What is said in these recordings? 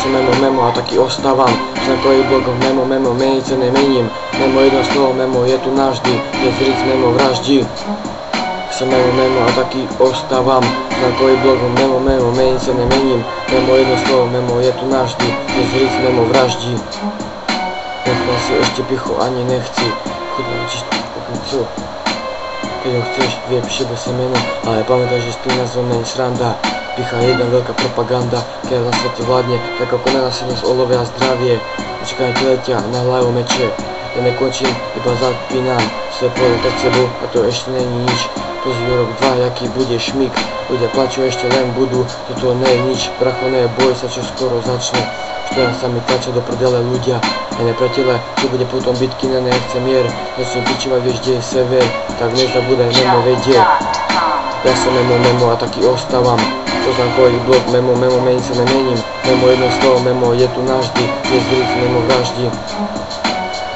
som memo a taky ostávám. Znakový blok memo, meniť sa nemením. Memo jedno slovo, memo je tu navždy. Je zric, memo vraždí. Som memo a taky ostávam. Znakový blok memo, meniť sa nemením. Memo jedno slovo, memo je tu navždy. Je zric, memo vraždí. Nechal si ešte pichu, ani nechci. Chudne učiš pokrycu. Keď ho chceš, vie, píše bez semena, ale pamätaj, že s tým názvom není sranda. Picha je jedna veľká propaganda, keď na svete vládne, tak ako nenásilnosť olovia zdravie. Očakávajte letia, na hlavu meče. Ja nekončím, iba zapínam svoje pole pred sebou a to ešte není nič. Pozri rok 2, jaký bude šmik. Ľudia plačú, ešte len budú, toto nie je nič. Bracho, nie je boj sa, čo skoro začne. Teraz sa mi tlačia do prdele ľudia. Ja nepriateľe, čo bude potom bitky, nechce mier. Začnem pičovať, vieš, kde je sever. Tak nezabúdaj, memo vedie. Ja som memo a taky ostávam. To znakový blok memo, meniť sa nemením. Memo jedno slovo, memo je tu navždy. Je zric, memo vraždí.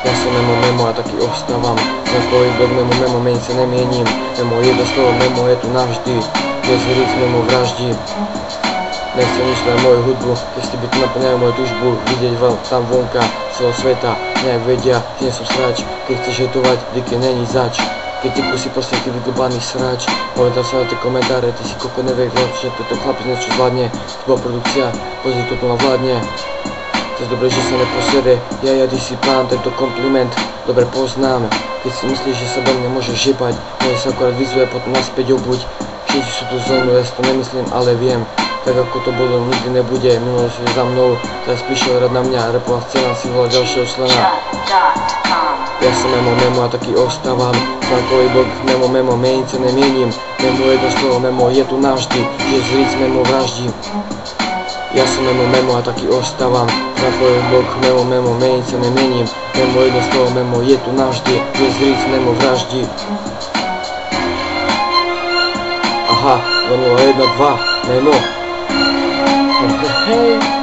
Ja som memo a taky ostávam. Znakový blok memo, meniť sa nemením. Memo jedno slovo, memo je tu navždy. Je zric, memo vraždí. Nechcem nič len moju hudbu, keď si by tu naplňajú moju tužbu. Vidieť vám tam vonka celého sveta, nejak vedia, že nie som srač. Keď chceš hetovať, diky není zač. Keď ty kusí proste ty vyglbaný srač. Povedal sa na tie komentáre, ty si koko nevedel, že toto chlapec niečo zvládne. To bola produkcia, pozri to plno vládne. Cez dobre, že sa neposede, ja ty si pán, tento kompliment dobre poznám. Keď si myslíš, že sa do mňa môžeš žebať, mne sa akorát vyzuje, potom naspäť obuď. Všetci sú tu so mnou, ja si to nemyslím, ale viem. Tak ako to bolo, nikdy nebude, minulosť je za mnou. Teraz prišiel rad na mňa, rapová scéna si volá ďalšieho člena. Ja som memo a taky ostávam. Znakový blok memo, meniť sa nemienim. Memo jedno slovo, memo je tu navždy. Je zric, memo vraždí. Ja som memo a taky ostávam. Znakový blok memo, meniť sa nemienim. Memo jedno slovo, memo je tu navždy. Je zric, memo vraždí. Aha, 012, memo. Hey.